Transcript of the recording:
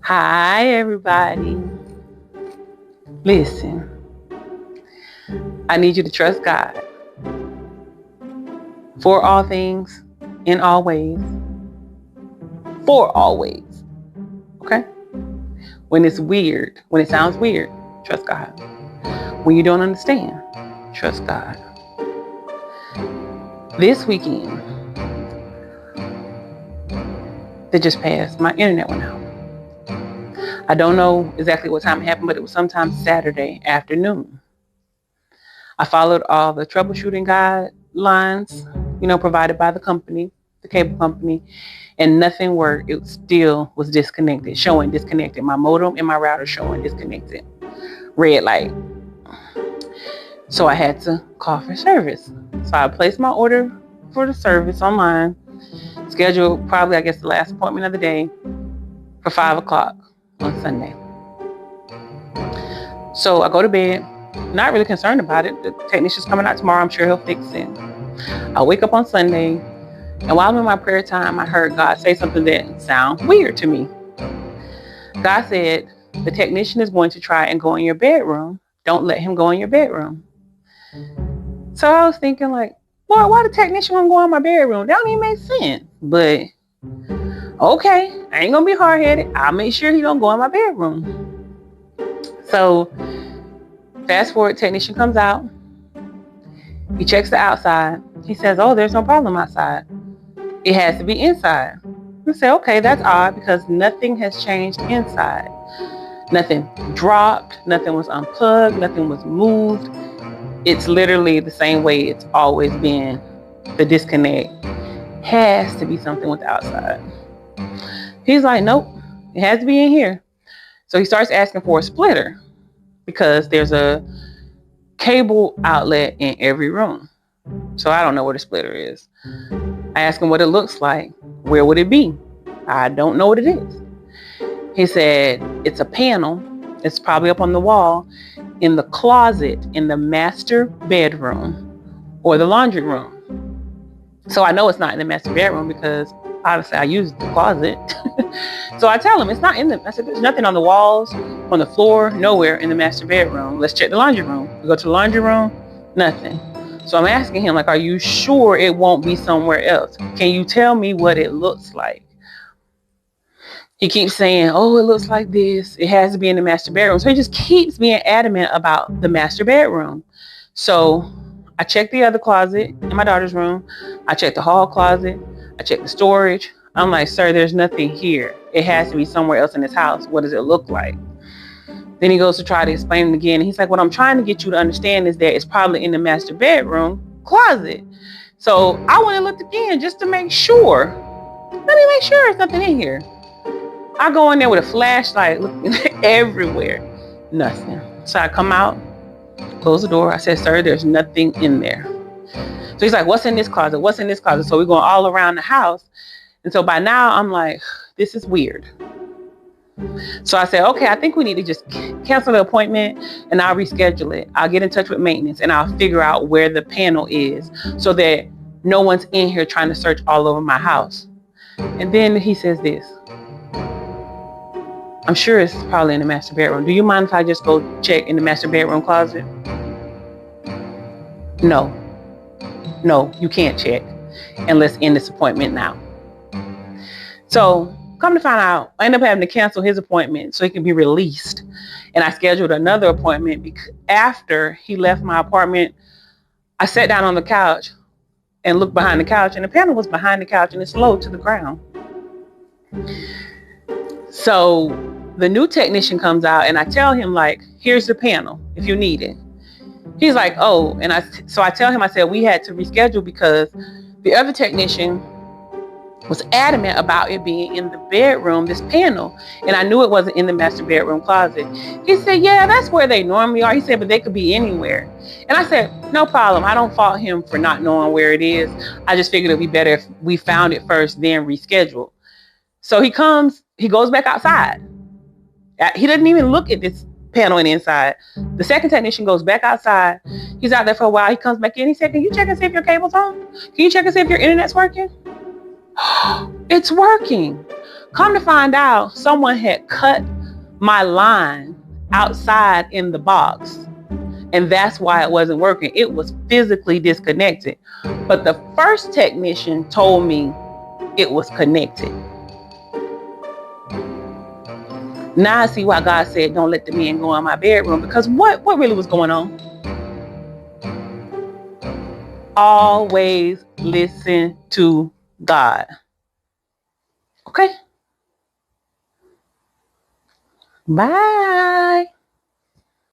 Hi, everybody. Listen, I need you to trust God for all things, in all ways, for always. Okay? When it's weird, when it sounds weird, trust God. When you don't understand, trust God. This weekend that just passed, my internet went out. I don't know exactly what time it happened, but it was sometime Saturday afternoon. I followed all the troubleshooting guidelines, provided by the company, the cable company, and nothing worked. It still was disconnected, showing disconnected. My modem and my router showing disconnected. Red light. So I had to call for service. So I placed my order for the service online, scheduled probably, the last appointment of the day for 5 o'clock on Sunday. So I go to bed, not really concerned about it. The technician's coming out tomorrow. I'm sure he'll fix it. I wake up on Sunday, and while I'm in my prayer time, I heard God say something that sounded weird to me. God said, the technician is going to try and go in your bedroom. Don't let him go in your bedroom. So I was thinking Lord, why the technician want to go in my bedroom? That don't even make sense. But okay, I ain't gonna be hard-headed. I'll make sure he don't go in my bedroom. So fast forward, technician comes out. He checks the outside. He says, oh, there's no problem outside. It has to be inside. I say, okay, that's odd because nothing has changed inside. Nothing dropped, nothing was unplugged, nothing was moved. It's literally the same way it's always been. The disconnect has to be something with the outside. He's like, nope, it has to be in here. So he starts asking for a splitter because there's a cable outlet in every room. So I don't know what a splitter is. I asked him what it looks like. Where would it be? I don't know what it is. He said, it's a panel. It's probably up on the wall in the closet in the master bedroom or the laundry room. So I know it's not in the master bedroom because obviously I use the closet. So I tell him it's not in the, I said, there's nothing on the walls, on the floor, nowhere in the master bedroom. Let's check the laundry room. We go to the laundry room, nothing. So I'm asking him, are you sure it won't be somewhere else? Can you tell me what it looks like? He keeps saying, oh, it looks like this. It has to be in the master bedroom. So he just keeps being adamant about the master bedroom. So I checked the other closet in my daughter's room. I checked the hall closet. I checked the storage. I'm like, sir, there's nothing here. It has to be somewhere else in this house. What does it look like? Then he goes to try to explain it again. And he's like, what I'm trying to get you to understand is that it's probably in the master bedroom closet. So I went and looked again just to make sure. Let me make sure there's nothing in here. I go in there with a flashlight looking everywhere. Nothing. So I come out, close the door. I said, sir, there's nothing in there. So he's like, what's in this closet? What's in this closet? So we're going all around the house. And so by now I'm like, this is weird. So I said, okay, I think we need to just cancel the appointment and I'll reschedule it. I'll get in touch with maintenance and I'll figure out where the panel is so that no one's in here trying to search all over my house. And then he says this. I'm sure it's probably in the master bedroom. Do you mind if I just go check in the master bedroom closet? No, you can't check. And let's end this appointment now. So come to find out, I ended up having to cancel his appointment so he can be released. And I scheduled another appointment because after he left my apartment, I sat down on the couch and looked behind the couch and the panel was behind the couch and it's low to the ground. So the new technician comes out and I tell him here's the panel if you need it. He's like, oh, and I tell him, I said, we had to reschedule because the other technician was adamant about it being in the bedroom, this panel. And I knew it wasn't in the master bedroom closet. He said, yeah, that's where they normally are. He said, but they could be anywhere. And I said, no problem. I don't fault him for not knowing where it is. I just figured it'd be better if we found it first, then rescheduled. So he goes back outside. He doesn't even look at this panel on the inside. The second technician goes back outside. He's out there for a while. He comes back in. He said, can you check and see if your cable's on? Can you check and see if your internet's working? It's working. Come to find out, someone had cut my line outside in the box. And that's why it wasn't working. It was physically disconnected. But the first technician told me it was connected. Now I see why God said, don't let the men go in my bedroom. Because what really was going on? Always listen to God. Okay? Bye.